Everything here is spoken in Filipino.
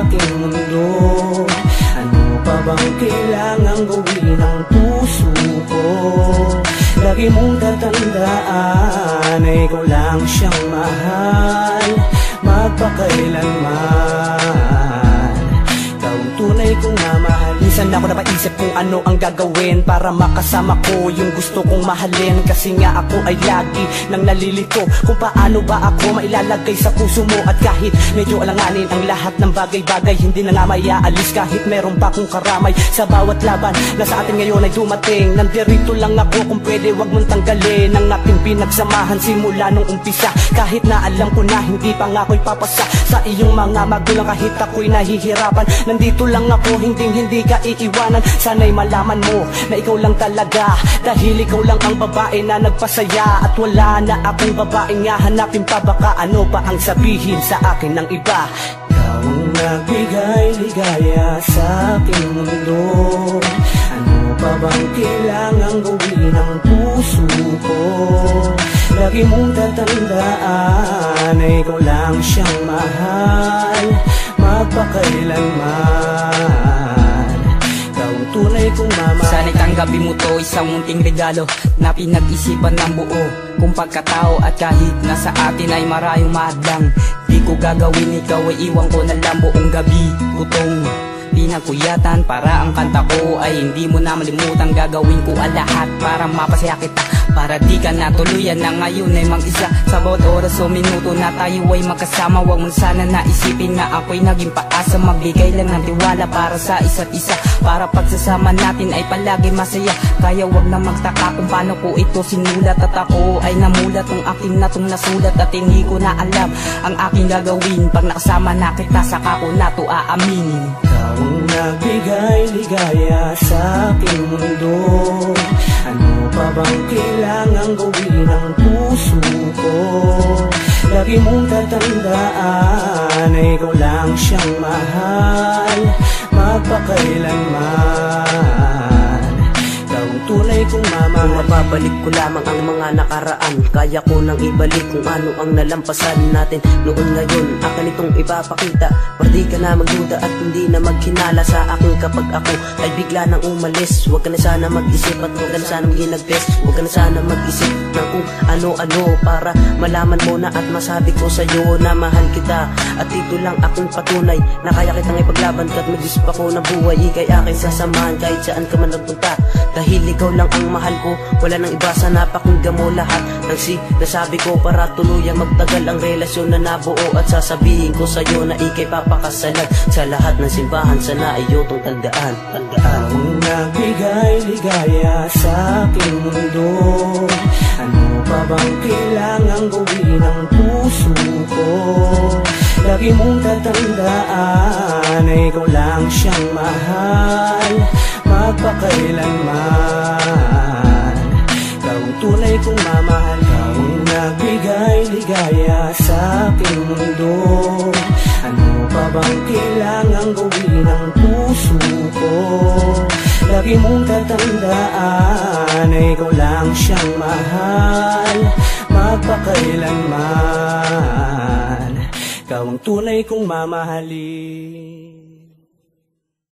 aking mundo. Ano pa bang kailangang gawin ng puso ko? Lagi mong tatandaan na ikaw lang siyang mahal, magpakailanman. Ikaw ang tunay kong mamahal. Minsan ako napaisip kung ano ang gagawin para makasama ko yung gusto kong mahalin. Kasi nga ako ay lagi nang nalilito kung paano ba ako mailalagay sa puso mo. At kahit medyo alanganin ang lahat ng bagay-bagay, hindi na nga maiaalis kahit meron pa kong karamay. Sa bawat laban na sa atin ngayon ay dumating, nandirito lang ako kung pwede wag mong tanggalin ang ating pinagsamahan simula nung umpisa. Kahit na alam ko na hindi pa nga ako'y papasa sa iyong mga magulang, kahit ako'y nahihirapan, nandito lang ako, hindi ka iiwanan. Sana'y malaman mo na ikaw lang talaga, dahil ikaw lang ang babae na nagpasaya. At wala na akong babaeng nga hanapin pa, baka ano pa ang sabihin sa akin ng iba. Ikaw ang nagbigay ligaya sa aking mundo. Ano pa bang kailangang gawin ng puso ko? Lagi mong tatandaan na ikaw lang siyang mahal, magpakailanman. Ikaw ang tunay kong mamahal. Sana'y tanggapin mo to, isang munting regalo na pinag-isipan ng buo kung pagkatao. At kahit nasa atin ay marayong mahadlang, di ko gagawin ikaw ay iwan ko na lang buong gabi. Gutong pinagkuyatan para ang kanta ko ay hindi mo na malimutan. Gagawin ko ang lahat para mapasaya kita, para di ka natuluyan na ngayon ay mag-isa. Sa bawat oras o minuto na tayo ay magkasama, wag mo sana naisipin na ako'y naging paasa. Magbigay lang ng tiwala para sa isa't isa, para pagsasama natin ay palagi masaya. Kaya wag na magtaka kung paano ko ito sinulat, at ako ay namulat ng aking natong nasulat. At hindi ko na alam ang aking gagawin pag nakasama na kita, saka ko na to aaminin. Ikaw ang nagbigay ligaya sa aking mundo. Ano pa bang kailangang gawin ng puso ko? Lagi mong tatandaan na ikaw lang siyang mahal, magpakailanman. Ikaw ang tunay kong mamahal. Kung mababalik ko lamang ang mga nakaraan, kaya ko nang ibalik kung ano ang nalampasan natin noon. Ngayon akin itong ipapakita, para di ka na magduda at hindi na maghinala sa akin kapag ako ay bigla nang umalis. Huwag ka na sana mag-isip at huwag ka na sana mag-inagpes. Huwag ka na sana mag-isip ng kung ano-ano, para malaman mo na at masabi ko sa'yo na mahal kita. At dito lang akong patunay na kaya kitang ipaglaban kahit mag-isip ako na buhay ikay aking sasamahan kahit saan ka man nagpunta. Dahil ikaw lang ang mahal ko, wala nang iba, sa napakinggan mo lahat ng sinasabi ko para tuluyang magtagal ang relasyon na nabuo. At sasabihin ko sa'yo na ikay papakasalan sa lahat ng simbahan, sana iyo tong tandaan. Ikaw ang nagbigay ligaya sa aking mundo. Ano pa bang kailangang gawin ng puso ko? Lagi mong tatandaan na ikaw lang siyang mahal, magpakailanman. Ikaw ang tunay kong mamahal. Ikaw ang nagbigay ligaya sa aking mundo. Ano pa bang kailangang gawin ng puso ko? Lagi mong tatandaan na ikaw lang siyang mahal, magpakailanman. Ikaw ang tunay kong mamahalin.